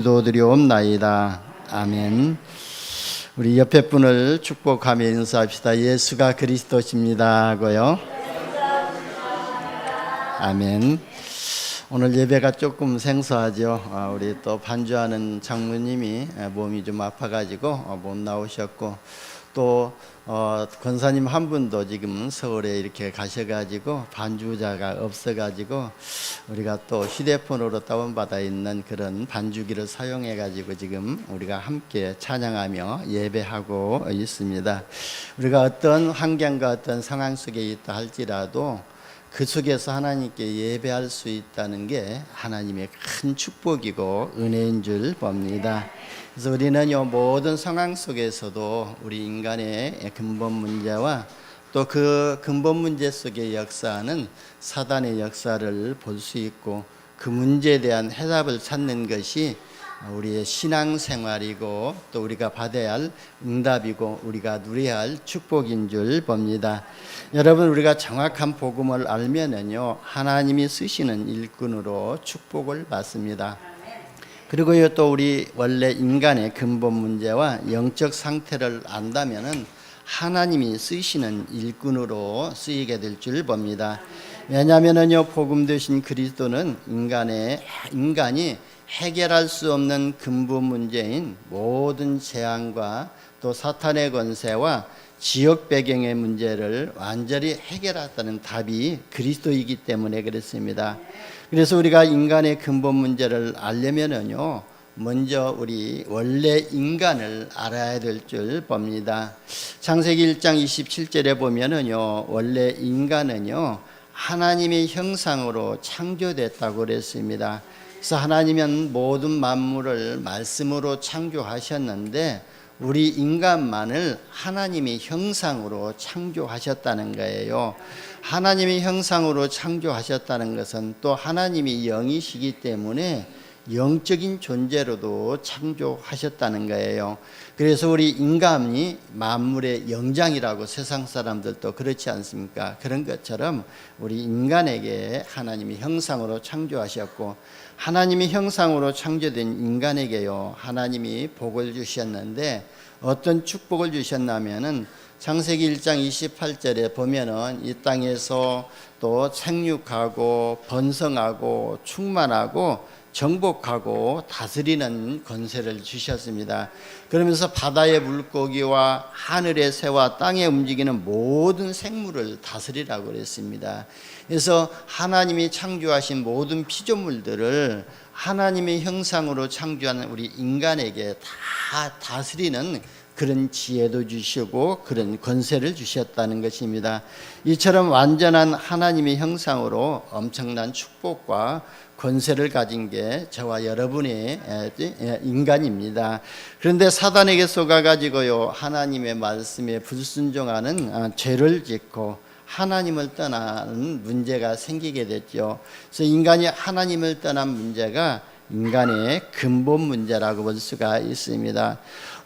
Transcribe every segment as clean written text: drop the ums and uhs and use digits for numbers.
기도드리옵나이다. 아멘. 우리 옆에 분을 축복하며 인사합시다. 예수가 그리스도십니다 하고요. 아멘. 오늘 예배가 조금 생소하죠. 우리 또 반주하는 장로님이 몸이 좀 아파가지고 못 나오셨고, 또 권사님 한 분도 지금 서울에 이렇게 가셔가지고 반주자가 없어가지고 우리가 또 휴대폰으로 다운받아 있는 그런 반주기를 사용해가지고 지금 우리가 함께 찬양하며 예배하고 있습니다. 우리가 어떤 환경과 어떤 상황 속에 있다 할지라도 그 속에서 하나님께 예배할 수 있다는 게 하나님의 큰 축복이고 은혜인 줄 봅니다. 그래서 우리는요, 모든 상황 속에서도 우리 인간의 근본 문제와 또 그 근본 문제 속에 역사하는 사단의 역사를 볼 수 있고, 그 문제에 대한 해답을 찾는 것이 우리의 신앙생활이고 또 우리가 받아야 할 응답이고 우리가 누려야 할 축복인 줄 봅니다. 여러분, 우리가 정확한 복음을 알면은요, 하나님이 쓰시는 일꾼으로 축복을 받습니다. 그리고요, 또 우리 원래 인간의 근본 문제와 영적 상태를 안다면은 하나님이 쓰시는 일꾼으로 쓰이게 될 줄 봅니다. 왜냐하면은요, 복음 되신 그리스도는 인간이 해결할 수 없는 근본 문제인 모든 재앙과 또 사탄의 권세와 지역 배경의 문제를 완전히 해결하다는 답이 그리스도이기 때문에 그렇습니다. 그래서 우리가 인간의 근본 문제를 알려면은요, 먼저 우리 원래 인간을 알아야 될 줄 봅니다. 창세기 1장 27절에 보면은요, 원래 인간은요, 하나님의 형상으로 창조됐다고 그랬습니다. 그래서 하나님은 모든 만물을 말씀으로 창조하셨는데 우리 인간만을 하나님의 형상으로 창조하셨다는 거예요. 하나님의 형상으로 창조하셨다는 것은 또 하나님이 영이시기 때문에 영적인 존재로도 창조하셨다는 거예요. 그래서 우리 인간이 만물의 영장이라고 세상 사람들도 그렇지 않습니까? 그런 것처럼 우리 인간에게 하나님이 형상으로 창조하셨고, 하나님이 형상으로 창조된 인간에게요, 하나님이 복을 주셨는데 어떤 축복을 주셨냐면은 창세기 1장 28절에 보면은 이 땅에서 또 생육하고 번성하고 충만하고 정복하고 다스리는 권세를 주셨습니다. 그러면서 바다의 물고기와 하늘의 새와 땅에 움직이는 모든 생물을 다스리라고 그랬습니다. 그래서 하나님이 창조하신 모든 피조물들을 하나님의 형상으로 창조한 우리 인간에게 다 다스리는 그런 지혜도 주시고 그런 권세를 주셨다는 것입니다. 이처럼 완전한 하나님의 형상으로 엄청난 축복과 권세를 가진 게 저와 여러분의 인간입니다. 그런데 사단에게 속아가지고요, 하나님의 말씀에 불순종하는 죄를 짓고 하나님을 떠나는 문제가 생기게 됐죠. 그래서 인간이 하나님을 떠난 문제가 인간의 근본 문제라고 볼 수가 있습니다.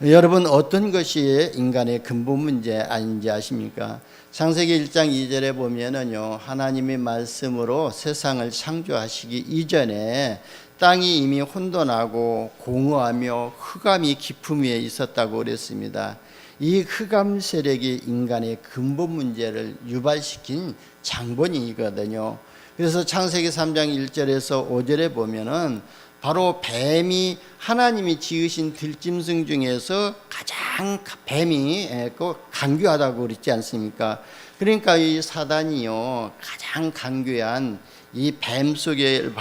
여러분, 어떤 것이 인간의 근본 문제 아닌지 아십니까? 창세기 1장 2절에 보면은요, 하나님의 말씀으로 세상을 창조하시기 이전에 땅이 이미 혼돈하고 공허하며 흑암이 깊음 위에 있었다고 그랬습니다. 이 흑암 세력이 인간의 근본 문제를 유발시킨 장본인이거든요. 그래서 창세기 3장 1절에서 5절에 보면은 바로 뱀이 하나님이 지으신 들짐승 중에서 가장 뱀이 간교하다고 그랬지 않습니까? 그러니까 이 사단이요, 가장 간교한 이 뱀 속에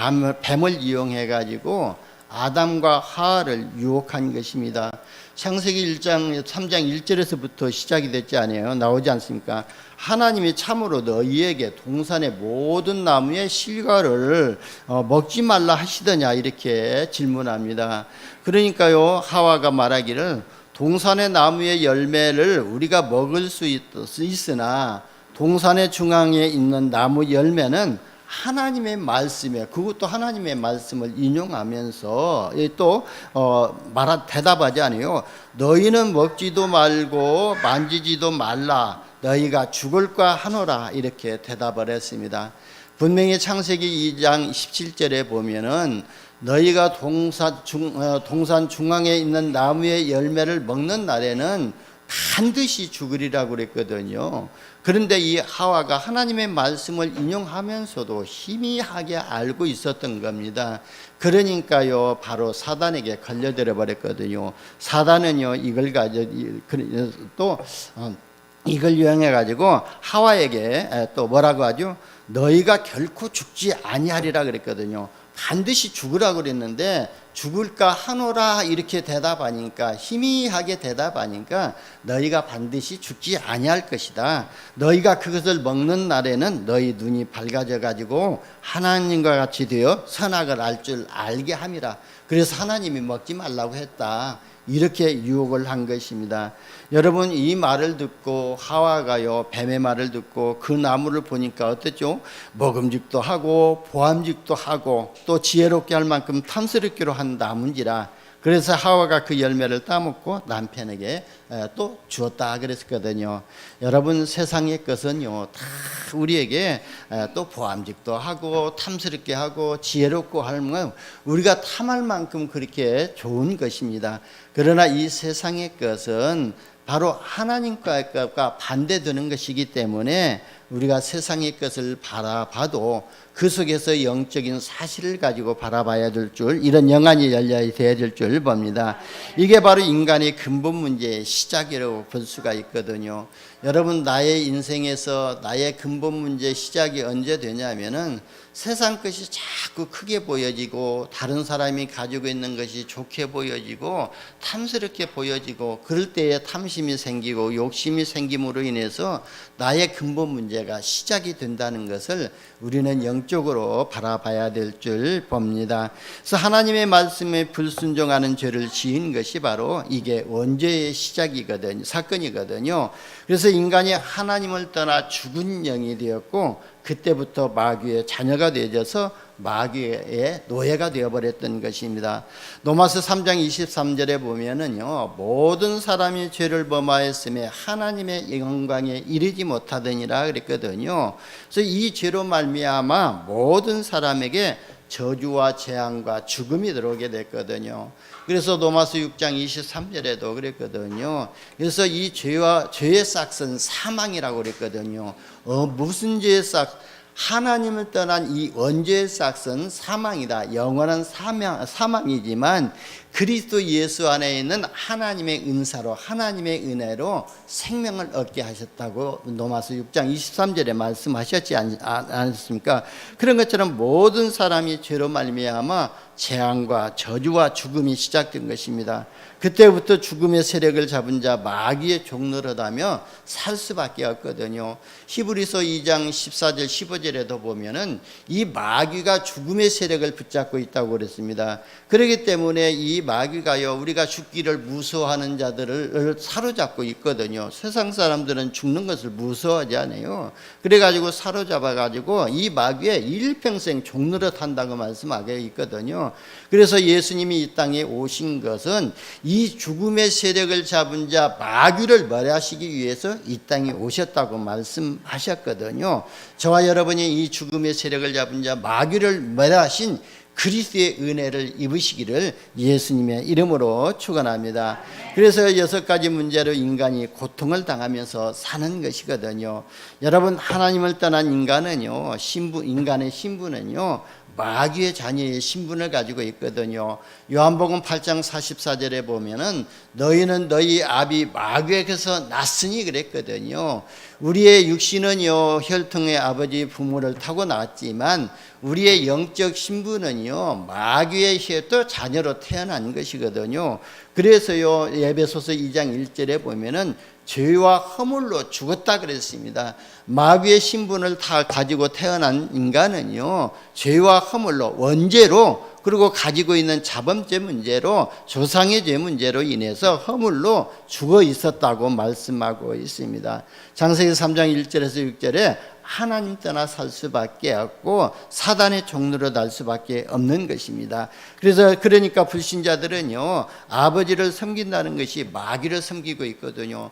뱀을 이용해 가지고 아담과 하와를 유혹한 것입니다. 창세기 1장 3장 1절에서부터 시작이 됐지 않아요? 나오지 않습니까? 하나님이 참으로 너희에게 동산의 모든 나무의 실과를 먹지 말라 하시더냐, 이렇게 질문합니다. 그러니까요, 하와가 말하기를 동산의 나무의 열매를 우리가 먹을 수 있으나 동산의 중앙에 있는 나무 열매는 하나님의 말씀에, 그것도 하나님의 말씀을 인용하면서 또 대답하지 않아요. 너희는 먹지도 말고 만지지도 말라, 너희가 죽을까 하노라, 이렇게 대답을 했습니다. 분명히 창세기 2장 17절에 보면은 너희가 동산 중앙에 있는 나무의 열매를 먹는 날에는 반드시 죽으리라고 그랬거든요. 그런데 이 하와가 하나님의 말씀을 인용하면서도 희미하게 알고 있었던 겁니다. 그러니까요, 바로 사단에게 걸려들어 버렸거든요. 사단은요, 이걸 이용해 가지고 하와에게 또 뭐라고 하죠? 너희가 결코 죽지 아니하리라 그랬거든요. 반드시 죽으라고 그랬는데 죽을까 하노라 이렇게 대답하니까, 희미하게 대답하니까 너희가 반드시 죽지 아니할 것이다. 너희가 그것을 먹는 날에는 너희 눈이 밝아져 가지고 하나님과 같이 되어 선악을 알 줄 알게 함이라. 그래서 하나님이 먹지 말라고 했다. 이렇게 유혹을 한 것입니다. 여러분, 이 말을 듣고 하와가요, 뱀의 말을 듣고 그 나무를 보니까 어떻죠? 먹음직도 하고 보암직도 하고 또 지혜롭게 할 만큼 탐스럽기로 한 나무인지라. 그래서 하와가 그 열매를 따먹고 남편에게 또 주었다 그랬거든요. 여러분, 세상의 것은요 다 우리에게 또 보암직도 하고 탐스럽게 하고 지혜롭고 하면 우리가 탐할 만큼 그렇게 좋은 것입니다. 그러나 이 세상의 것은 바로 하나님과 반대되는 것이기 때문에 우리가 세상의 것을 바라봐도 그 속에서 영적인 사실을 가지고 바라봐야 될 줄, 이런 영안이 열려야 될 줄 봅니다. 이게 바로 인간의 근본 문제의 시작이라고 볼 수가 있거든요. 여러분, 나의 인생에서 나의 근본 문제의 시작이 언제 되냐면은 세상 것이 자꾸 크게 보여지고 다른 사람이 가지고 있는 것이 좋게 보여지고 탐스럽게 보여지고, 그럴 때에 탐심이 생기고 욕심이 생김으로 인해서 나의 근본 문제가 시작이 된다는 것을 우리는 영적으로 바라봐야 될 줄 봅니다. 그래서 하나님의 말씀에 불순종하는 죄를 지은 것이 바로 이게 원죄의 시작이거든요, 사건이거든요. 그래서 인간이 하나님을 떠나 죽은 영이 되었고, 그때부터 마귀의 자녀가 되어져서 마귀의 노예가 되어버렸던 것입니다. 로마서 3장 23절에 보면은요, 모든 사람이 죄를 범하였음에 하나님의 영광에 이르지 못하더니라 그랬거든요. 그래서 이 죄로 말미암아 모든 사람에게 저주와 재앙과 죽음이 들어오게 됐거든요. 그래서 로마서 6장 23절에도 그랬거든요. 그래서 이 죄의 싹은 사망이라고 그랬거든요. 무슨 죄의 싹? 하나님을 떠난 이 원죄의 싹은 사망이다. 영원한 사망이지만 그리스도 예수 안에 있는 하나님의 은사로, 하나님의 은혜로 생명을 얻게 하셨다고 로마서 6장 23절에 말씀하셨지 않습니까? 그런 것처럼 모든 사람이 죄로 말미암아 재앙과 저주와 죽음이 시작된 것입니다. 그때부터 죽음의 세력을 잡은 자 마귀의 종노릇하며 살 수밖에 없거든요. 히브리서 2장 14절 15절에도 보면은 이 마귀가 죽음의 세력을 붙잡고 있다고 그랬습니다. 그렇기 때문에 이 마귀가요, 우리가 죽기를 무서워하는 자들을 사로잡고 있거든요. 세상 사람들은 죽는 것을 무서워하지 않아요. 그래가지고 사로잡아가지고 이 마귀의 일평생 종노릇한다고 말씀하고 있거든요. 그래서 예수님이 이 땅에 오신 것은 이 죽음의 세력을 잡은 자 마귀를 멸하시기 위해서 이 땅에 오셨다고 말씀하셨거든요. 저와 여러분이 이 죽음의 세력을 잡은 자 마귀를 멸하신 그리스도의 은혜를 입으시기를 예수님의 이름으로 축원합니다. 그래서 6가지 문제로 인간이 고통을 당하면서 사는 것이거든요. 여러분, 하나님을 떠난 인간은요, 인간의 신분은요, 마귀의 자녀의 신분을 가지고 있거든요. 요한복음 8장 44절에 보면은 너희는 너희 아비 마귀에게서 났으니 그랬거든요. 우리의 육신은요, 혈통의 아버지 부모를 타고 나왔지만 우리의 영적 신분은요, 마귀의 혈통 자녀로 태어난 것이거든요. 그래서요, 에베소서 2장 1절에 보면은 죄와 허물로 죽었다 그랬습니다. 마귀의 신분을 다 가지고 태어난 인간은요, 죄와 허물로, 원죄로, 그리고 가지고 있는 자범죄 문제로, 조상의 죄 문제로 인해서 허물로 죽어 있었다고 말씀하고 있습니다. 창세기 3장 1절에서 6절에 하나님 떠나 살 수밖에 없고 사단의 종로로 날 수밖에 없는 것입니다. 그러니까 불신자들은요, 아버지를 섬긴다는 것이 마귀를 섬기고 있거든요.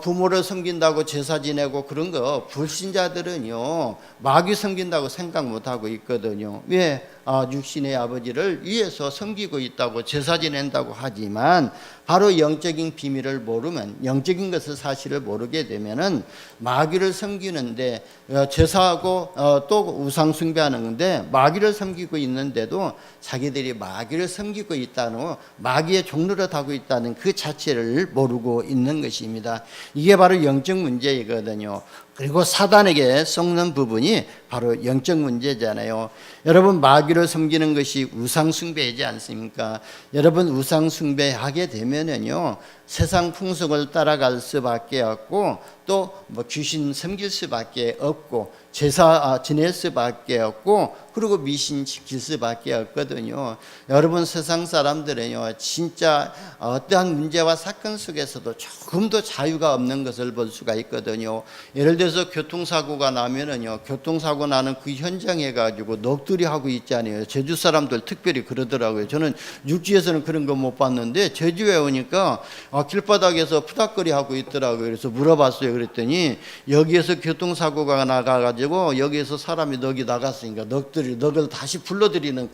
부모를 섬긴다고 제사 지내고 그런 거 불신자들은요, 마귀 섬긴다고 생각 못하고 있거든요. 왜? 육신의 아버지를 위해서 섬기고 있다고 제사 지낸다고 하지만 바로 영적인 비밀을 모르면, 영적인 것을 사실을 모르게 되면은 마귀를 섬기는데 제사하고 또 우상 숭배하는 건데 마귀를 섬기고 있는데도 자기들이 마귀를 섬기고 있다는, 마귀의 종로를 타고 있다는 그 자체를 모르고 있는 것입니다. 이게 바로 영적 문제이거든요. 그리고 사단에게 썩는 부분이 바로 영적 문제잖아요. 여러분, 마귀를 섬기는 것이 우상 숭배이지 않습니까? 여러분, 우상 숭배하게 되면은요, 세상 풍속을 따라갈 수밖에 없고 또 귀신 섬길 수밖에 없고 제사 지낼 수밖에 없고 그리고 미신 지킬 수밖에 없거든요. 여러분, 세상 사람들은요, 진짜 어떠한 문제와 사건 속에서도 조금도 자유가 없는 것을 볼 수가 있거든요. 예를 들어서 교통사고가 나면은요, 교통사고 나는 그 현장에 가지고 넋두리 하고 있잖아요. 제주 사람들 특별히 그러더라고요. 저는 육지에서는 그런 거 못 봤는데 제주에 오니까 길바닥에서 푸닥거리 하고 있더라고요. 그래서 물어봤어요. 그랬더니 여기에서 교통사고가 나가가지고 여기에서 사람이 넋이 나갔으니까 넋을 다시 불러들이는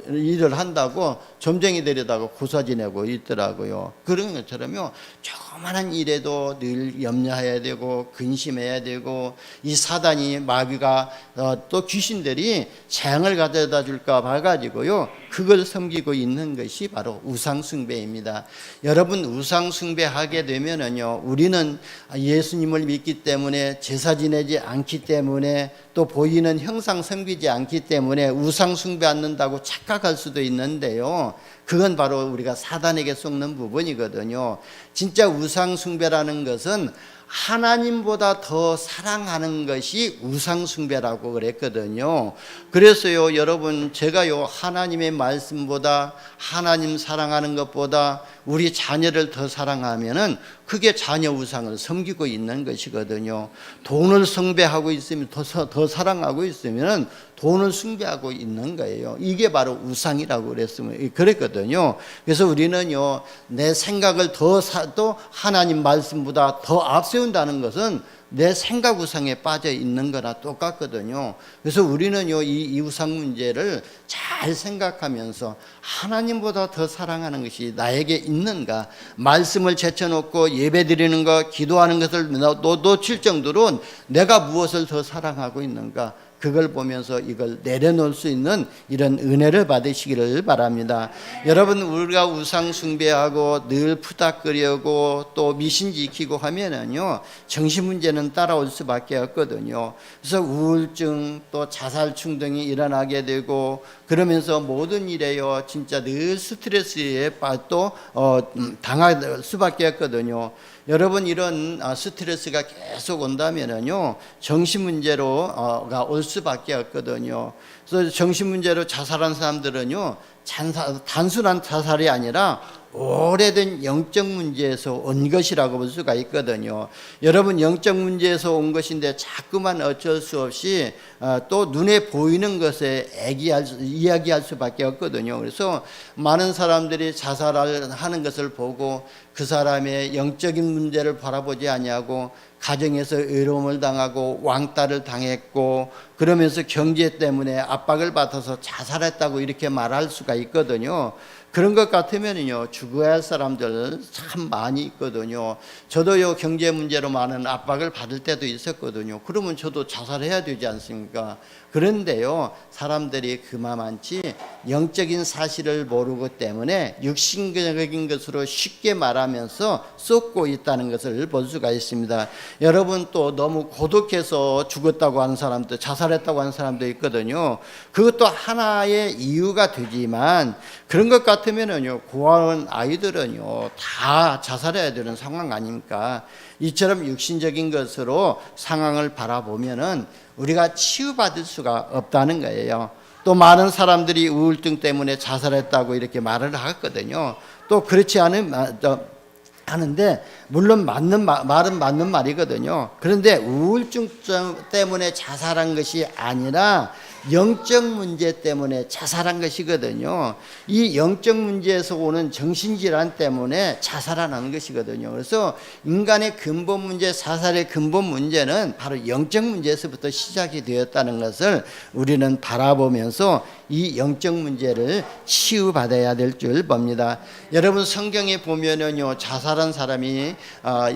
일을 한다고 점쟁이 데려다가 고사 지내고 있더라고요. 그런 것처럼요, 조그마한 일에도 늘 염려해야 되고 근심해야 되고, 이 사단이, 마귀가 또 귀신들이 재앙을 가져다 줄까 봐가지고요, 그걸 섬기고 있는 것이 바로 우상숭배입니다. 여러분, 우상숭배하게 되면은요, 우리는 예수님을 믿기 때문에, 제사 지내지 않기 때문에, 또 보이는 형상 섬기지 않기 때문에 우상숭배 않는다고 착각할 수도 있는데요, 그건 바로 우리가 사단에게 속는 부분이거든요. 진짜 우상숭배라는 것은 하나님보다 더 사랑하는 것이 우상숭배라고 그랬거든요. 그래서요, 여러분, 제가요, 하나님의 말씀보다, 하나님 사랑하는 것보다 우리 자녀를 더 사랑하면은 그게 자녀 우상을 섬기고 있는 것이거든요. 돈을 숭배하고 있으면, 더 사랑하고 있으면 돈을 숭배하고 있는 거예요. 이게 바로 우상이라고 그랬거든요. 그래서 우리는요, 내 생각을 또 하나님 말씀보다 더 앞세운다는 것은 내 생각 우상에 빠져 있는 거나 똑같거든요. 그래서 우리는요, 이 우상 문제를 잘 생각하면서 하나님보다 더 사랑하는 것이 나에게 있는가, 말씀을 제쳐놓고 예배 드리는 것, 기도하는 것을 놓칠 정도로 내가 무엇을 더 사랑하고 있는가, 그걸 보면서 이걸 내려놓을 수 있는 이런 은혜를 받으시기를 바랍니다. 여러분, 우리가 우상 숭배하고 늘 푸닥거리고 또 미신 지키고 하면은요, 정신 문제는 따라올 수밖에 없거든요. 그래서 우울증 또 자살 충동이 일어나게 되고, 그러면서 모든 일에요, 진짜 늘 스트레스에 또 당할 수밖에 없거든요. 여러분, 이런 스트레스가 계속 온다면은요, 정신 문제로가 올 수밖에 없거든요. 그래서 정신 문제로 자살한 사람들은요, 단순한 자살이 아니라 오래된 영적 문제에서 온 것이라고 볼 수가 있거든요. 여러분, 영적 문제에서 온 것인데 자꾸만 어쩔 수 없이 또 눈에 보이는 것에 이야기할 수밖에 없거든요. 그래서 많은 사람들이 자살을 하는 것을 보고 그 사람의 영적인 문제를 바라보지 아니하고 가정에서 외로움을 당하고 왕따를 당했고, 그러면서 경제 때문에 압박을 받아서 자살했다고 이렇게 말할 수가 있거든요. 그런 것 같으면요, 죽어야 할 사람들 참 많이 있거든요. 저도요, 경제 문제로 많은 압박을 받을 때도 있었거든요. 그러면 저도 자살해야 되지 않습니까? 그런데요, 사람들이 그만치 영적인 사실을 모르기 때문에 육신적인 것으로 쉽게 말하면서 쏟고 있다는 것을 볼 수가 있습니다. 여러분, 또 너무 고독해서 죽었다고 하는 사람도, 자살했다고 하는 사람도 있거든요. 그것도 하나의 이유가 되지만, 그런 것 같으면은요, 고아원 아이들은요, 다 자살해야 되는 상황 아닙니까? 이처럼 육신적인 것으로 상황을 바라보면은 우리가 치유받을 수가 없다는 거예요. 또 많은 사람들이 우울증 때문에 자살했다고 이렇게 말을 하거든요. 또 그렇지 않은 하는데 물론 말은 맞는 말이거든요. 그런데 우울증 때문에 자살한 것이 아니라 영적 문제 때문에 자살한 것이거든요. 이 영적 문제에서 오는 정신질환 때문에 자살하는 것이거든요. 그래서 인간의 근본 문제, 자살의 근본 문제는 바로 영적 문제에서부터 시작이 되었다는 것을 우리는 바라보면서 이 영적 문제를 치유받아야 될 줄 봅니다. 여러분 성경에 보면은요, 자살한 사람이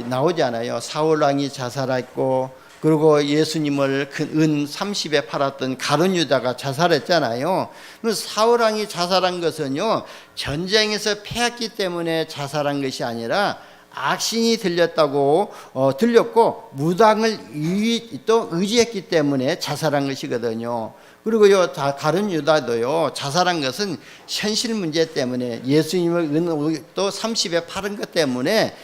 나오잖아요. 사울 왕이 자살했고, 그리고 예수님을 은 30에 팔았던 가룟 유다가 자살했잖아요. 사울 왕이 자살한 것은요, 전쟁에서 패했기 때문에 자살한 것이 아니라 악신이 들렸고 무당을 또 의지했기 때문에 자살한 것이거든요. 그리고요, 가룟 유다도요, 자살한 것은 현실 문제 때문에 예수님을 또 30에 팔은 것 때문에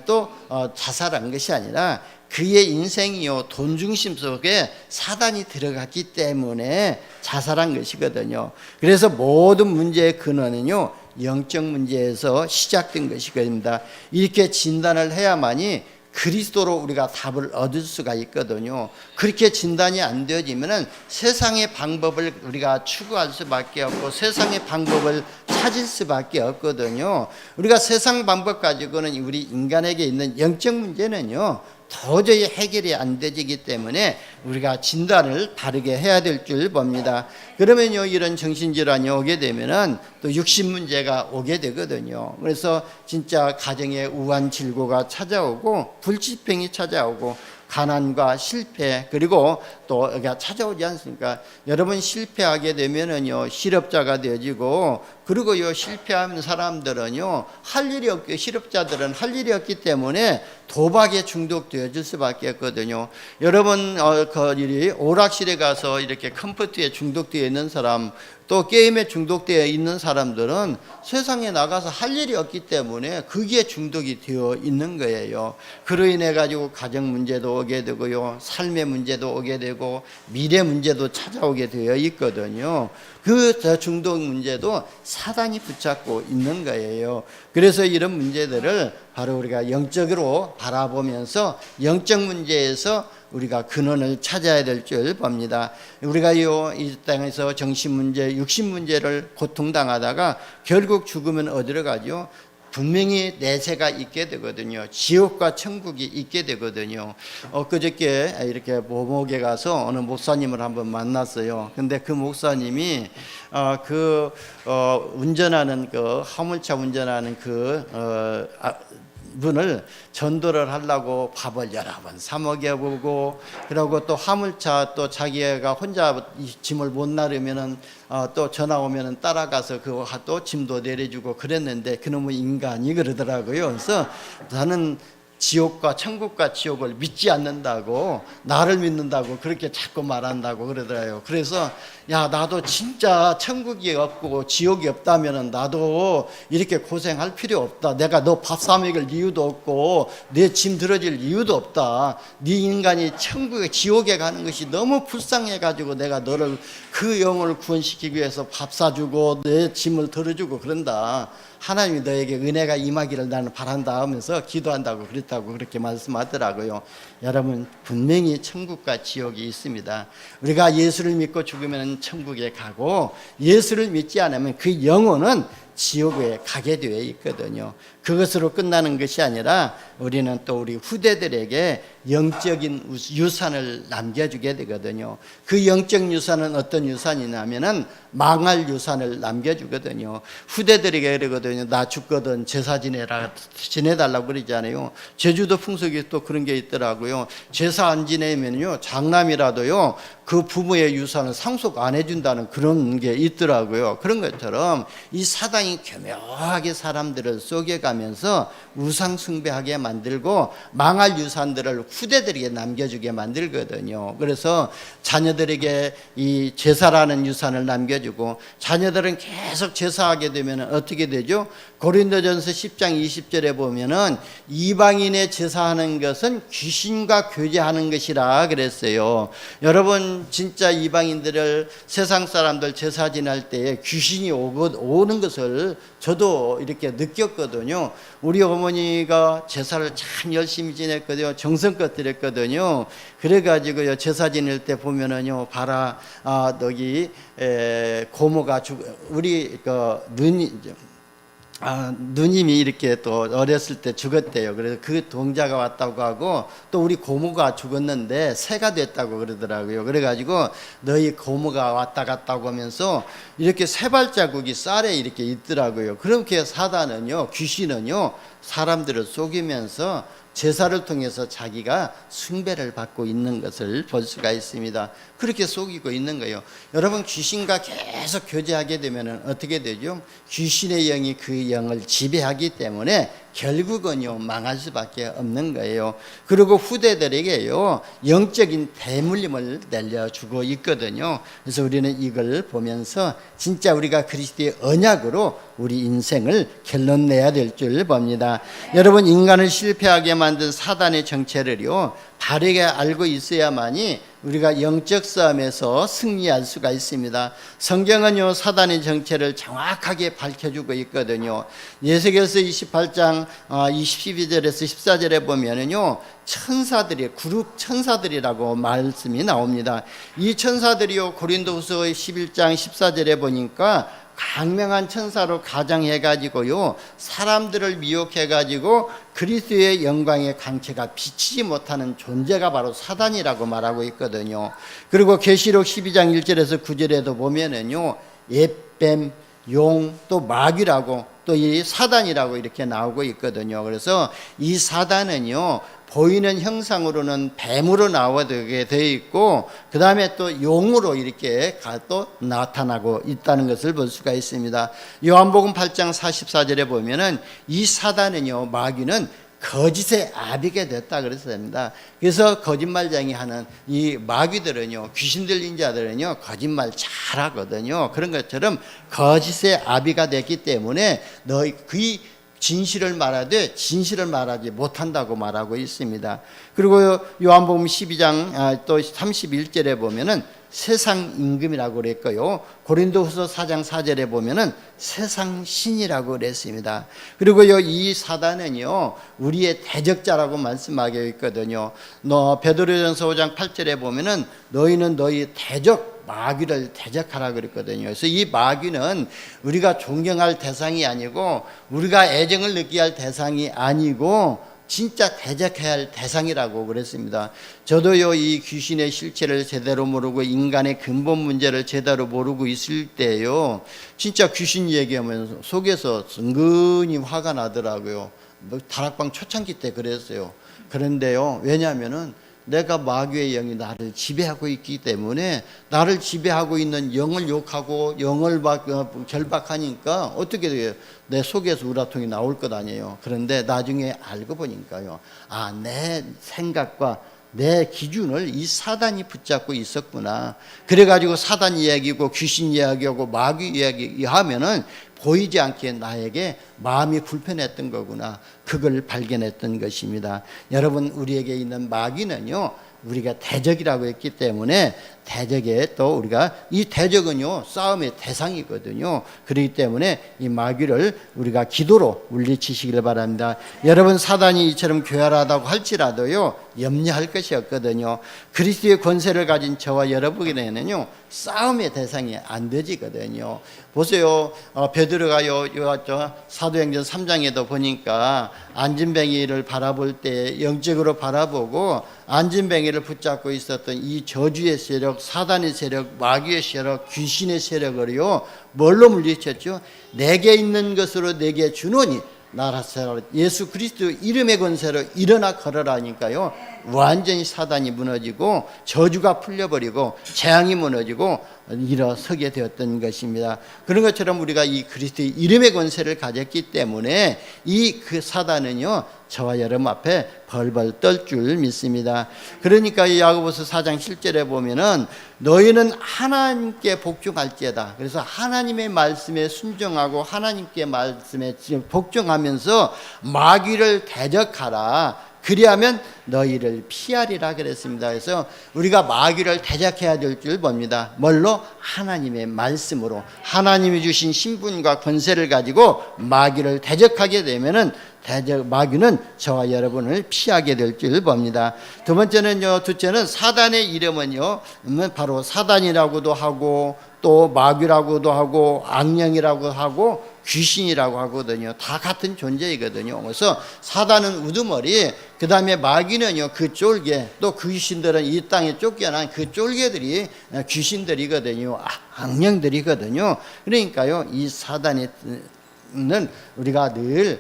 또 자살한 것이 아니라 그의 인생이요, 돈 중심 속에 사단이 들어갔기 때문에 자살한 것이거든요. 그래서 모든 문제의 근원은요, 영적 문제에서 시작된 것이거든요. 이렇게 진단을 해야만이 그리스도로 우리가 답을 얻을 수가 있거든요. 그렇게 진단이 안 되어지면은 세상의 방법을 우리가 추구할 수밖에 없고 세상의 방법을 찾을 수밖에 없거든요. 우리가 세상 방법 가지고는 우리 인간에게 있는 영적 문제는요, 도저히 해결이 안 되기 때문에 우리가 진단을 바르게 해야 될 줄 봅니다. 그러면요, 이런 정신질환이 오게 되면은 또 육신 문제가 오게 되거든요. 그래서 진짜 가정에 우환질고가 찾아오고 불치병이 찾아오고 가난과 실패, 그리고 또 찾아오지 않습니까? 여러분 실패하게 되면은요, 실업자가 되어지고, 그리고요, 실패하는 사람들은요, 할 일이 없게, 실업자들은 할 일이 없기 때문에 도박에 중독되어질 수밖에 없거든요. 여러분 오락실에 가서 이렇게 컴퓨터에 중독되어 있는 사람, 또 게임에 중독되어 있는 사람들은 세상에 나가서 할 일이 없기 때문에 거기에 중독이 되어 있는 거예요. 그로 인해 가지고 가정 문제도 오게 되고요, 삶의 문제도 오게 되고 미래 문제도 찾아오게 되어 있거든요. 그 중독 문제도 사단이 붙잡고 있는 거예요. 그래서 이런 문제들을 바로 우리가 영적으로 바라보면서 영적 문제에서 우리가 근원을 찾아야 될 줄 봅니다. 우리가요, 이 땅에서 정신 문제, 육신 문제를 고통당하다가 결국 죽으면 어디로 가죠? 분명히 내세가 있게 되거든요. 지옥과 천국이 있게 되거든요. 그저께 이렇게 모목에 가서 어느 목사님을 한번 만났어요. 근데 그 목사님이 운전하는 화물차 운전하는 분을 전도를 하려고 밥을 여러 번 사 먹여보고, 그리고 또 화물차 또 자기가 혼자 짐을 못 나르면은 또 전화 오면은 따라가서 또 짐도 내려주고 그랬는데 그놈의 인간이 그러더라고요. 그래서 나는 지옥과 천국과 지옥을 믿지 않는다고, 나를 믿는다고 그렇게 자꾸 말한다고 그러더라고요. 그래서 야, 나도 진짜 천국이 없고 지옥이 없다면 나도 이렇게 고생할 필요 없다. 내가 너 밥 사 먹일 이유도 없고 내 짐 들어줄 이유도 없다. 네 인간이 천국에 지옥에 가는 것이 너무 불쌍해 가지고 내가 너를, 그 영혼을 구원시키기 위해서 밥 사주고 내 짐을 들어주고 그런다. 하나님이 너에게 은혜가 임하기를 나는 바란다 하면서 기도한다고 그랬다고 그렇게 말씀하더라고요. 여러분, 분명히 천국과 지옥이 있습니다. 우리가 예수를 믿고 죽으면 천국에 가고, 예수를 믿지 않으면 그 영혼은 지옥에 가게 되어 있거든요. 그것으로 끝나는 것이 아니라 우리는 또 우리 후대들에게 영적인 유산을 남겨주게 되거든요. 그 영적 유산은 어떤 유산이냐면은 망할 유산을 남겨주거든요. 후대들에게 그러거든요. 나 죽거든 제사 지내달라고 그러잖아요. 제주도 풍속에 또 그런 게 있더라고요. 제사 안 지내면요, 장남이라도요, 그 부모의 유산을 상속 안 해준다는 그런 게 있더라고요. 그런 것처럼 이 사단이 교묘하게 사람들을 속여가면서 우상 숭배하게 만들고 망할 유산들을 후대들에게 남겨주게 만들거든요. 그래서 자녀들에게 이 제사라는 유산을 남겨주고, 자녀들은 계속 제사하게 되면 어떻게 되죠? 고린도전서 10장 20절에 보면은 이방인의 제사하는 것은 귀신과 교제하는 것이라 그랬어요. 여러분, 진짜 이방인들을, 세상 사람들 제사 지낼 때에 귀신이 오는 것을 것을 저도 이렇게 느꼈거든요. 우리 어머니가 제사를 참 열심히 지냈거든요. 정성껏 드렸거든요. 그래가지고요, 제사 지낼 때 보면은요, 봐라, 너기 고모가 우리 누님이 이렇게 또 어렸을 때 죽었대요. 그래서 그 동자가 왔다고 하고, 또 우리 고모가 죽었는데 새가 됐다고 그러더라고요. 그래가지고 너희 고모가 왔다 갔다고 하면서 이렇게 새 발자국이 쌀에 이렇게 있더라고요. 그렇게 사단은요, 귀신은요, 사람들을 속이면서 제사를 통해서 자기가 숭배를 받고 있는 것을 볼 수가 있습니다. 그렇게 속이고 있는 거예요. 여러분, 귀신과 계속 교제하게 되면 어떻게 되죠? 귀신의 영이 그 영을 지배하기 때문에 결국은요, 망할 수밖에 없는 거예요. 그리고 후대들에게요, 영적인 대물림을 날려주고 있거든요. 그래서 우리는 이걸 보면서 진짜 우리가 그리스도의 언약으로 우리 인생을 결론 내야 될 줄 봅니다. 여러분, 인간을 실패하게 만든 사단의 정체를요, 바르게 알고 있어야만이 우리가 영적 싸움에서 승리할 수가 있습니다. 성경은요, 사단의 정체를 정확하게 밝혀주고 있거든요. 예수께서 28장 22절에서 14절에 보면은요, 천사들이, 그룹 천사들이라고 말씀이 나옵니다. 이 천사들이요, 고린도후서 11장 14절에 보니까 강명한 천사로 가장해가지고요, 사람들을 미혹해가지고 그리스도의 영광의 광채가 비치지 못하는 존재가 바로 사단이라고 말하고 있거든요. 그리고 계시록 12장 1절에서 9절에도 보면은요, 옛뱀, 용, 또 마귀라고, 또 이 사단이라고 이렇게 나오고 있거든요. 그래서 이 사단은요, 보이는 형상으로는 뱀으로 나오게 되어 있고, 그 다음에 또 용으로 이렇게 또 나타나고 있다는 것을 볼 수가 있습니다. 요한복음 8장 44절에 보면은 이 사단은요, 마귀는 거짓의 아비가 됐다 그랬습니다. 그래서 거짓말쟁이 하는 이 마귀들은요, 귀신 들린 자들은요, 거짓말 잘하거든요. 그런 것처럼 거짓의 아비가 됐기 때문에 너희 그 진실을 말하되 진실을 말하지 못한다고 말하고 있습니다. 그리고 요한복음 12장 또 31절에 보면은 세상 임금이라고 그랬고요. 고린도후서 4장 4절에 보면은 세상 신이라고 그랬습니다. 그리고요, 이 사단은요, 우리의 대적자라고 말씀하고 있거든요. 베드로전서 5장 8절에 보면은 너희는 너희 대적 마귀를 대적하라 그랬거든요. 그래서 이 마귀는 우리가 존경할 대상이 아니고, 우리가 애정을 느껴야 할 대상이 아니고, 진짜 대적해야 할 대상이라고 그랬습니다. 저도요, 이 귀신의 실체를 제대로 모르고 인간의 근본 문제를 제대로 모르고 있을 때요, 진짜 귀신 얘기하면 속에서 은근히 화가 나더라고요. 다락방 초창기 때 그랬어요. 그런데요, 왜냐하면은 내가 마귀의 영이 나를 지배하고 있기 때문에, 나를 지배하고 있는 영을 욕하고 영을 결박하니까 어떻게 돼요? 내 속에서 우라통이 나올 것 아니에요. 그런데 나중에 알고 보니까요, 내 생각과 내 기준을 이 사단이 붙잡고 있었구나. 그래가지고 사단 이야기고 귀신 이야기하고 마귀 이야기하면은 보이지 않게 나에게 마음이 불편했던 거구나. 그걸 발견했던 것입니다. 여러분, 우리에게 있는 마귀는요, 우리가 대적이라고 했기 때문에 대적에 또 우리가 이 대적은요, 싸움의 대상이거든요. 그렇기 때문에 이 마귀를 우리가 기도로 물리치시기를 바랍니다. 여러분, 사단이 이처럼 교활하다고 할지라도요, 염려할 것이 없거든요. 그리스도의 권세를 가진 저와 여러분에게는요, 싸움의 대상이 안 되지거든요. 보세요, 베드로가요, 사도행전 3장에도 보니까 안진뱅이를 바라볼 때 영적으로 바라보고 안진뱅이를 붙잡고 있었던 이 저주의 세력, 사단의 세력, 마귀의 세력, 귀신의 세력을요, 뭘로 물리쳤죠? 내게 있는 것으로 내게 주노니 나라세라, 예수 그리스도 이름의 권세로 일어나 걸어라니까요, 완전히 사단이 무너지고 저주가 풀려버리고 재앙이 무너지고 일어서게 되었던 것입니다. 그런 것처럼 우리가 이 그리스도의 이름의 권세를 가졌기 때문에 이 사단은요, 저와 여러분 앞에 벌벌 떨 줄 믿습니다. 그러니까 이 야고보서 4장 7절에 보면은 너희는 하나님께 복종할지어다. 그래서 하나님의 말씀에 순종하고 하나님께 말씀에 복종하면서 마귀를 대적하라. 그리하면 너희를 피하리라 그랬습니다. 그래서 우리가 마귀를 대적해야 될 줄 봅니다. 뭘로? 하나님의 말씀으로. 하나님이 주신 신분과 권세를 가지고 마귀를 대적하게 되면은 마귀는 저와 여러분을 피하게 될 줄 봅니다. 두 번째는요, 둘째는 사단의 이름은요, 바로 사단이라고도 하고 또 마귀라고도 하고 악령이라고 하고 귀신이라고 하거든요. 다 같은 존재이거든요. 그래서 사단은 우두머리, 그 다음에 마귀는요 그 쫄개, 또 그 귀신들은 이 땅에 쫓겨난 그 쫄개들이 귀신들이거든요. 악령들이거든요. 그러니까요, 이 사단은 우리가 늘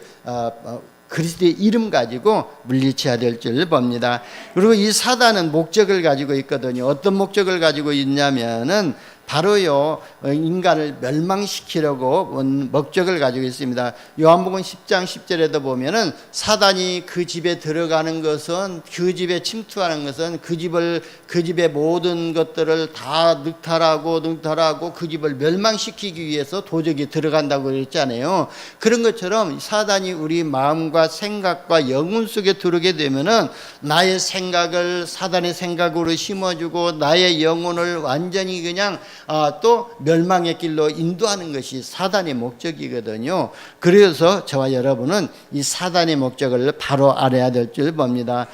그리스도의 이름 가지고 물리쳐야 될 줄 봅니다. 그리고 이 사단은 목적을 가지고 있거든요. 어떤 목적을 가지고 있냐면은 바로요, 인간을 멸망시키려고 목적을 가지고 있습니다. 요한복음 10장 10절에도 보면은 사단이 그 집에 들어가는 것은, 그 집에 침투하는 것은 그 집의 모든 것들을 다 능탈하고 그 집을 멸망시키기 위해서 도적이 들어간다고 그랬잖아요. 그런 것처럼 사단이 우리 마음과 생각과 영혼 속에 들어오게 되면은 나의 생각을 사단의 생각으로 심어주고 나의 영혼을 완전히 그냥 또 멸망의 길로 인도하는 것이 사단의 목적이거든요. 그래서 저와 여러분은 이 사단의 목적을 바로 알아야 될 줄 봅니다.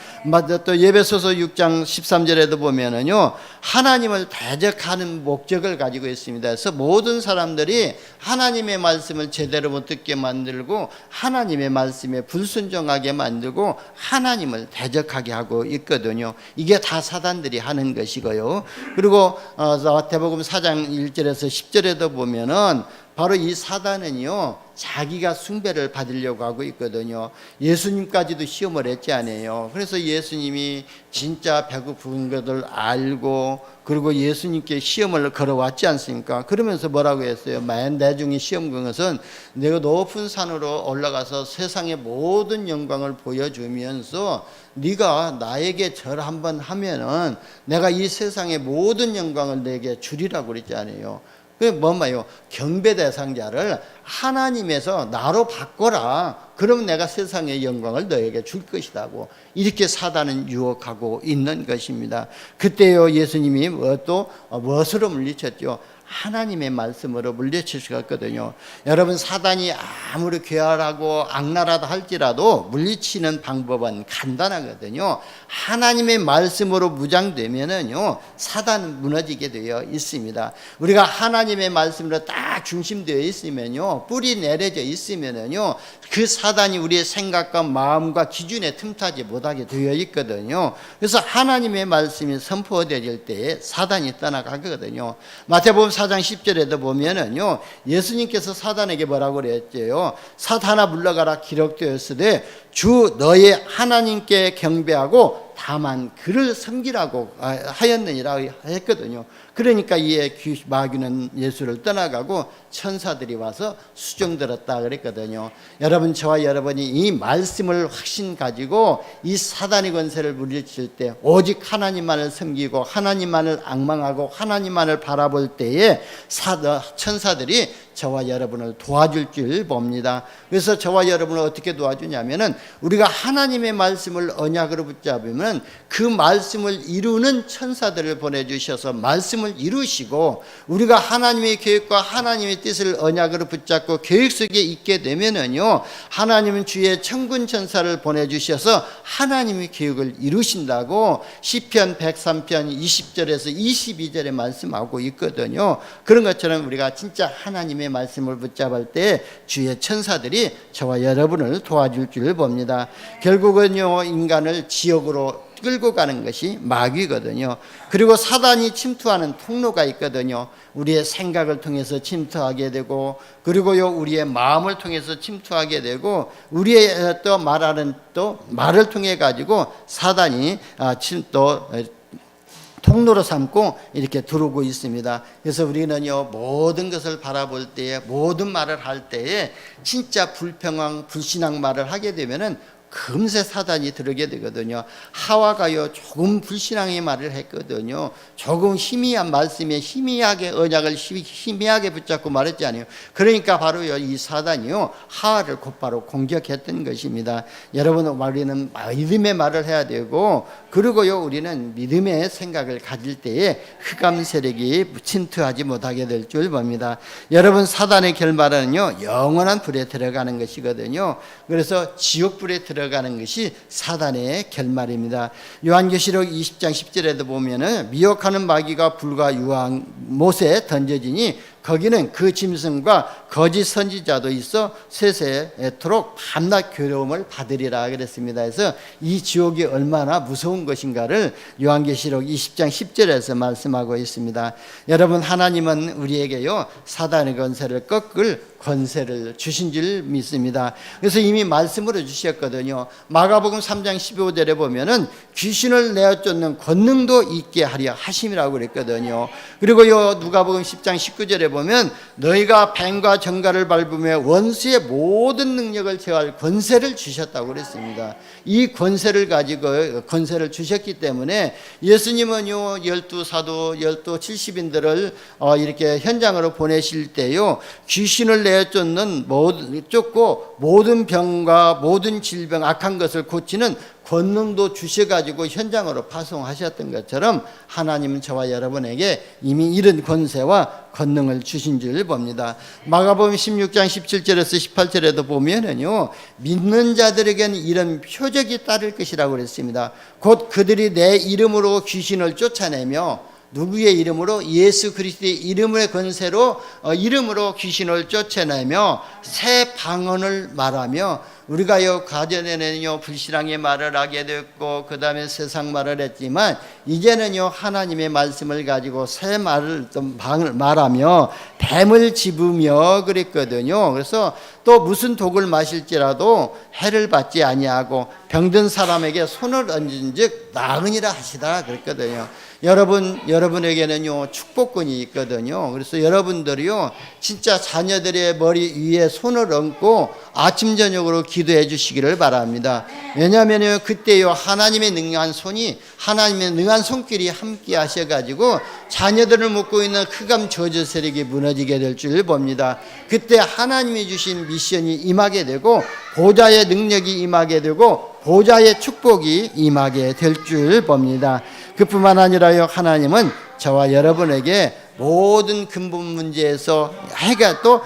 또 예배소서 6장 13절에도 보면은요, 하나님을 대적하는 목적을 가지고 있습니다. 그래서 모든 사람들이 하나님의 말씀을 제대로 못 듣게 만들고 하나님의 말씀에 불순종하게 만들고 하나님을 대적하게 하고 있거든요. 이게 다 사단들이 하는 것이고요. 그리고 마태복음 4장 1절에서 10절에도 보면은 바로 이 사단은요, 자기가 숭배를 받으려고 하고 있거든요. 예수님까지도 시험을 했지 않아요. 그래서 예수님이 진짜 배고픈 것을 알고 그리고 예수님께 시험을 걸어왔지 않습니까? 그러면서 뭐라고 했어요? 만약 내 중에 시험 건 것은 내가 높은 산으로 올라가서 세상의 모든 영광을 보여주면서 네가 나에게 절 한번 하면은 내가 이 세상의 모든 영광을 내게 주리라고 그랬지 않아요. 그게 뭐예요? 경배 대상자를 하나님에서 나로 바꿔라. 그러면 내가 세상의 영광을 너에게 줄 것이라고 이렇게 사단은 유혹하고 있는 것입니다. 그때요, 예수님이 또 무엇으로 물리쳤죠? 하나님의 말씀으로 물리칠 수가 있거든요. 여러분, 사단이 아무리 괴활하고 악랄하다 할지라도 물리치는 방법은 간단하거든요. 하나님의 말씀으로 무장되면은요, 사단은 무너지게 되어 있습니다. 우리가 하나님의 말씀으로 딱 중심되어 있으면요, 뿌리 내려져 있으면은요, 그 사단이 우리의 생각과 마음과 기준에 틈타지 못하게 되어 있거든요. 그래서 하나님의 말씀이 선포되질 때에 사단이 떠나가거든요. 마태복음 4장 10절에도 보면은요, 예수님께서 사단에게 뭐라고 그랬죠? 사탄아 물러가라 기록되었으되 주 너의 하나님께 경배하고 다만 그를 섬기라고 하였느니라 했거든요. 그러니까 이에 마귀는 예수를 떠나가고 천사들이 와서 수종들었다 그랬거든요. 여러분, 저와 여러분이 이 말씀을 확신 가지고 이 사단의 권세를 물리칠 때 오직 하나님만을 섬기고 하나님만을 앙망하고 하나님만을 바라볼 때에 천사들이 저와 여러분을 도와줄 줄 봅니다. 그래서 저와 여러분을 어떻게 도와주냐면은 우리가 하나님의 말씀을 언약으로 붙잡으면 그 말씀을 이루는 천사들을 보내주셔서 말씀을 이루시고, 우리가 하나님의 계획과 하나님의 뜻을 언약으로 붙잡고 계획 속에 있게 되면은요, 하나님은 주의 천군 천사를 보내주셔서 하나님의 계획을 이루신다고 시편 103편 20절에서 22절에 말씀하고 있거든요. 그런 것처럼 우리가 진짜 하나님의 말씀을 붙잡을 때 주의 천사들이 저와 여러분을 도와줄 줄 봅니다. 결국은요, 인간을 지옥으로 끌고 가는 것이 마귀거든요. 그리고 사단이 침투하는 통로가 있거든요. 우리의 생각을 통해서 침투하게 되고, 그리고요, 우리의 마음을 통해서 침투하게 되고, 우리의 또 말하는 또 말을 통해 가지고 사단이 또 통로로 삼고 이렇게 들어오고 있습니다. 그래서 우리는요, 모든 것을 바라볼 때에, 모든 말을 할 때에 진짜 불평왕 불신앙 말을 하게 되면은 금세 사단이 들어게 되거든요. 하와가요 조금 불신앙의 말을 했거든요. 조금 희미한 말씀에 희미하게 언약을 희미하게 붙잡고 말했잖아요. 그러니까 바로요 이 사단이요 하와를 곧바로 공격했던 것입니다. 여러분, 우리는 믿음의 말을 해야 되고, 그리고요 우리는 믿음의 생각을 가질 때에 흑암 세력이 침투하지 못하게 될 줄 봅니다. 여러분, 사단의 결말은요 영원한 불에 들어가는 것이거든요. 그래서 지옥불에 들어가는 것이 사단의 결말입니다. 요한계시록 20장 10절에도 보면은 미혹하는 마귀가 불과 유황 못에 던져지니 거기는 그 짐승과 거짓 선지자도 있어 세세토록 밤낮 괴로움을 받으리라 그랬습니다. 그래서 이 지옥이 얼마나 무서운 것인가를 요한계시록 20장 10절에서 말씀하고 있습니다. 여러분, 하나님은 우리에게요 사단의 권세를 꺾을 권세를 주신 줄 믿습니다. 그래서 이미 말씀으로 주셨거든요. 마가복음 3장 15절에 보면은 귀신을 내어 쫓는 권능도 있게 하려 하심이라고 그랬거든요. 그리고요 누가복음 10장 19절에 보면 너희가 뱀과 정갈을 밟으며 원수의 모든 능력을 제어할 권세를 주셨다고 그랬습니다. 이 권세를 가지고 권세를 주셨기 때문에 예수님은요 12사도 70인들을 이렇게 현장으로 보내실 때요 귀신을 내어 쫓고 모든 병과 모든 질병 악한 것을 고치는 권능도 주셔가지고 현장으로 파송하셨던 것처럼 하나님은 저와 여러분에게 이미 이런 권세와 권능을 주신 줄 봅니다. 마가복음 16장 17절에서 18절에도 보면은요 믿는 자들에게는 이런 표적이 따를 것이라고 그랬습니다. 곧 그들이 내 이름으로 귀신을 쫓아내며, 누구의 이름으로? 예수 그리스도의 이름의 권세로 이름으로 귀신을 쫓아내며 새 방언을 말하며, 우리가요 가전에는요 불신앙의 말을 하게 됐고 그 다음에 세상 말을 했지만 이제는요 하나님의 말씀을 가지고 새 말을 말하며 뱀을 집으며 그랬거든요. 그래서 또 무슨 독을 마실지라도 해를 받지 아니하고 병든 사람에게 손을 얹은즉 나으니라 하시다 그랬거든요. 여러분에게는요 축복권이 있거든요. 그래서 여러분들이요 진짜 자녀들의 머리 위에 손을 얹고 아침 저녁으로 기도해 주시기를 바랍니다. 왜냐하면요 그때요 하나님의 능한 손이, 하나님의 능한 손길이 함께 하셔가지고 자녀들을 묶고 있는 흑암 저주 세력이 무너지게 될 줄 봅니다. 그때 하나님이 주신 미션이 임하게 되고 보좌의 능력이 임하게 되고 보좌의 축복이 임하게 될 줄 봅니다. 그뿐만 아니라요 하나님은 저와 여러분에게 모든 근본 문제에서 해가 또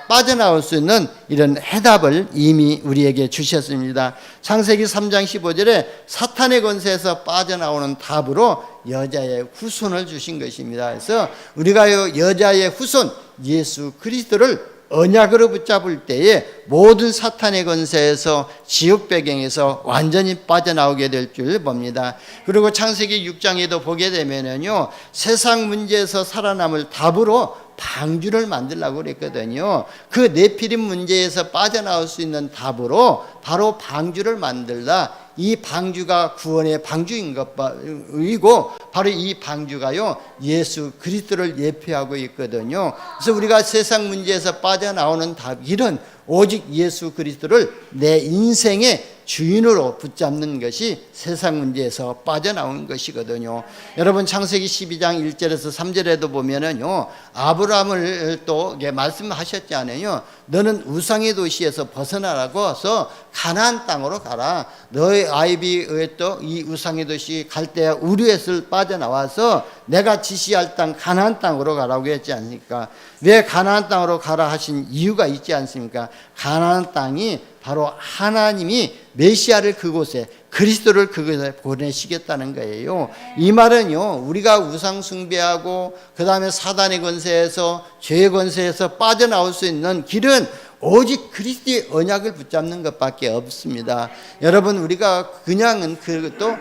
빠져나올 수 있는 이런 해답을 이미 우리에게 주셨습니다. 창세기 3장 15절에 사탄의 권세에서 빠져나오는 답으로 여자의 후손을 주신 것입니다. 그래서 우리가 여자의 후손 예수 그리스도를 언약으로 붙잡을 때에 모든 사탄의 권세에서 지옥 배경에서 완전히 빠져나오게 될 줄 봅니다. 그리고 창세기 6장에도 보게 되면은요 세상 문제에서 살아남을 답으로 방주를 만들려고 그랬거든요. 그 네피림 문제에서 빠져나올 수 있는 답으로 바로 방주를 만들다. 이 방주가 구원의 방주인 것이고 바로 이 방주가요 예수 그리스도를 예표하고 있거든요. 그래서 우리가 세상 문제에서 빠져나오는 답은 오직 예수 그리스도를 내 인생의 주인으로 붙잡는 것이 세상 문제에서 빠져나온 것이거든요. 여러분 창세기 12장 1절에서 3절에도 보면은요 아브라함을 또 말씀하셨잖아요. 너는 우상의 도시에서 벗어나라고 해서 가나안 땅으로 가라. 너의 아이비의 또 이 우상의 도시 갈대아 우르에서 빠져나와서 내가 지시할 땅 가나안 땅으로 가라고 했지 않습니까? 왜 가나안 땅으로 가라 하신 이유가 있지 않습니까? 가나안 땅이 바로 하나님이 메시아를 그곳에, 그리스도를 그곳에 보내시겠다는 거예요. 이 말은요 우리가 우상 숭배하고 그 다음에 사단의 권세에서 죄의 권세에서 빠져나올 수 있는 길은 오직 그리스도의 언약을 붙잡는 것밖에 없습니다. 여러분 우리가 그냥은 그것도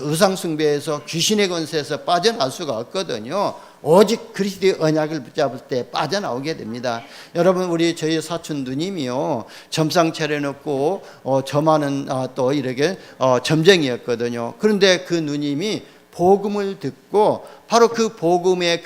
우상 숭배에서 귀신의 권세에서 빠져나올 수가 없거든요. 오직 그리스도의 언약을 붙잡을 때 빠져나오게 됩니다. 여러분 저희 사촌 누님이요 점상 차려놓고 저만은 또 이렇게 점쟁이였거든요. 그런데 그 누님이 복음을 듣고 바로 그 복음을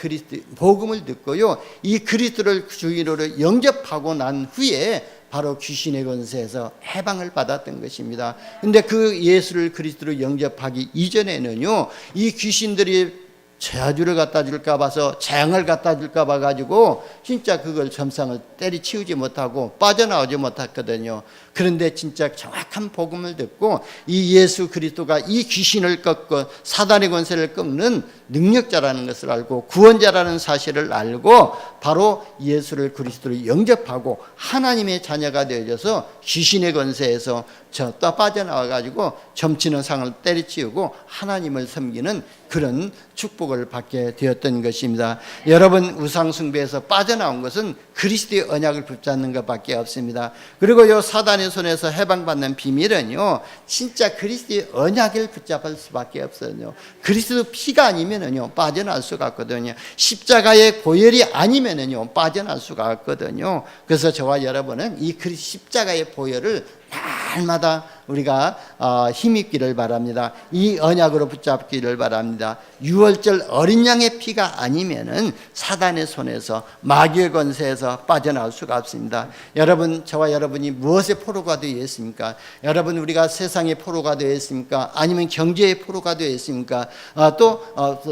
듣고요 이 그리스도를 주인으로 영접하고 난 후에 바로 귀신의 권세에서 해방을 받았던 것입니다. 근데 그 예수를 그리스도로 영접하기 이전에는요, 이 귀신들이 저주를 갖다 줄까 봐서, 재앙을 갖다 줄까 봐 가지고 진짜 그걸 점상을 때리치우지 못하고 빠져나오지 못했거든요. 그런데 진짜 정확한 복음을 듣고 이 예수 그리스도가 이 귀신을 꺾고 사단의 권세를 꺾는 능력자라는 것을 알고 구원자라는 사실을 알고 바로 예수를 그리스도로 영접하고 하나님의 자녀가 되어져서 귀신의 권세에서 또 빠져나와 가지고 점치는 상을 때리치우고 하나님을 섬기는 그런 축복을 받게 되었던 것입니다. 여러분, 우상 숭배에서 빠져나온 것은 그리스도의 언약을 붙잡는 것밖에 없습니다. 그리고 요 사단의 손에서 해방받는 비밀은요, 진짜 그리스도의 언약을 붙잡을 수밖에 없어요. 그리스도 피가 아니면은요 빠져날 수가 없거든요. 십자가의 보혈이 아니면은요 빠져날 수가 없거든요. 그래서 저와 여러분은 이 십자가의 보혈을 날마다 우리가 힘입기를 바랍니다. 이 언약으로 붙잡기를 바랍니다. 유월절 어린 양의 피가 아니면은 사단의 손에서, 마귀의 권세에서 빠져나올 수가 없습니다. 여러분, 저와 여러분이 무엇의 포로가 되어 있습니까? 여러분, 우리가 세상의 포로가 되어 있습니까? 아니면 경제의 포로가 되어 있습니까? 또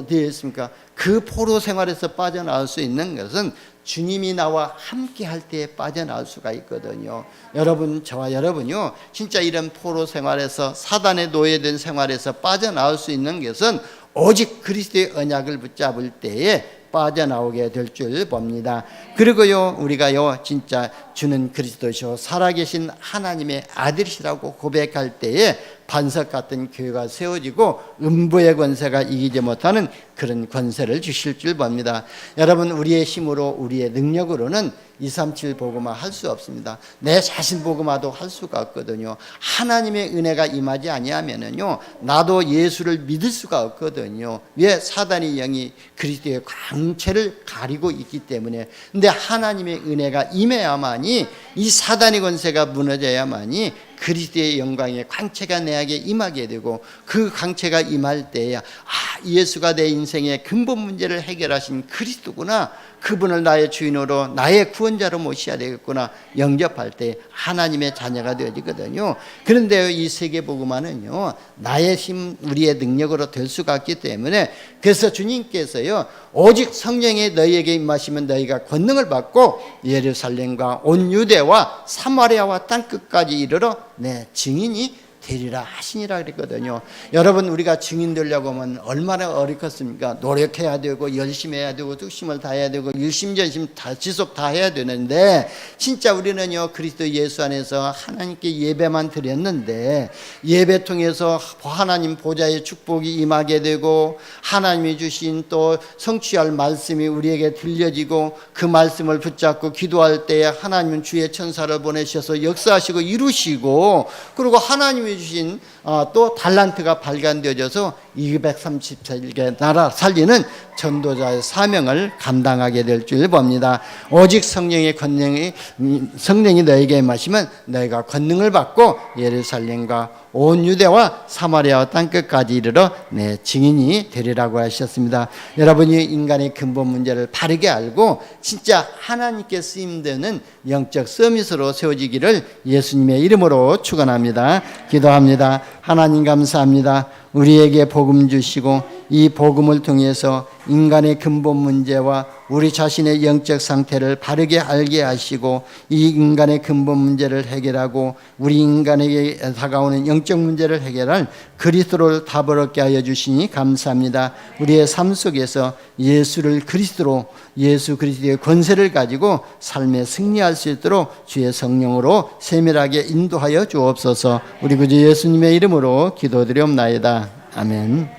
되어 있습니까? 그 포로 생활에서 빠져나올 수 있는 것은 주님이 나와 함께 할 때에 빠져나올 수가 있거든요. 여러분, 저와 여러분요, 진짜 이런 포로 생활에서, 사단의 노예된 생활에서 빠져나올 수 있는 것은 오직 그리스도의 언약을 붙잡을 때에 빠져나오게 될 줄 봅니다. 그리고요, 우리가요 진짜 주는 그리스도시요 살아계신 하나님의 아들이시라고 고백할 때에 반석 같은 교회가 세워지고 음부의 권세가 이기지 못하는 그런 권세를 주실 줄 봅니다. 여러분, 우리의 힘으로, 우리의 능력으로는 237 복음화 할 수 없습니다. 내 자신 복음화도 할 수가 없거든요. 하나님의 은혜가 임하지 아니하면은요 나도 예수를 믿을 수가 없거든요. 왜? 사단의 영이 그리스도의 광채를 가리고 있기 때문에. 근데 하나님의 은혜가 임해야만이, 이 사단의 권세가 무너져야만이 그리스도의 영광의 광채가 내게 임하게 되고, 그 광채가 임할 때야 예수가 내 인생의 근본 문제를 해결하신 그리스도구나, 그분을 나의 주인으로, 나의 구원자로 모셔야 되겠구나 영접할 때 하나님의 자녀가 되어지거든요. 그런데 이 세계복음화는요 나의 힘, 우리의 능력으로 될 수가 없기 때문에, 그래서 주님께서요 오직 성령이 너희에게 임하시면 너희가 권능을 받고 예루살렘과 온 유대와 사마리아와 땅끝까지 이르러 내 증인이 되리라 하시니라 그랬거든요. 여러분, 우리가 증인 되려고 하면 얼마나 어렵겠습니까? 노력해야 되고 열심히 해야 되고 뚝심을 다해야 되고 일심전심 다 지속 다 해야 되는데, 진짜 우리는요 그리스도 예수 안에서 하나님께 예배만 드렸는데, 예배 통해서 하나님 보좌의 축복이 임하게 되고 하나님이 주신 또 성취할 말씀이 우리에게 들려지고, 그 말씀을 붙잡고 기도할 때 하나님은 주의 천사를 보내셔서 역사하시고 이루시고, 그리고 하나님이 주신 또 달란트가 발견되어져서 237개 나라 살리는 전도자의 사명을 감당하게 될 줄 봅니다. 오직 성령의 권능이, 성령이 너에게 임하시면 너희가 권능을 받고 예루살렘과 온 유대와 사마리아와 땅끝까지 이르러 내 증인이 되리라고 하셨습니다. 여러분이 인간의 근본 문제를 바르게 알고 진짜 하나님께 쓰임되는 영적 서밋으로 세워지기를 예수님의 이름으로 축원합니다. 기도합니다. 하나님 감사합니다. 우리에게 복음 주시고 이 복음을 통해서 인간의 근본 문제와 우리 자신의 영적 상태를 바르게 알게 하시고, 이 인간의 근본 문제를 해결하고 우리 인간에게 다가오는 영적 문제를 해결할 그리스도를 답을 얻게 하여 주시니 감사합니다. 우리의 삶 속에서 예수를 그리스도로, 예수 그리스도의 권세를 가지고 삶에 승리할 수 있도록 주의 성령으로 세밀하게 인도하여 주옵소서. 우리 구주 예수님의 이름으로 기도드리옵나이다. 아멘.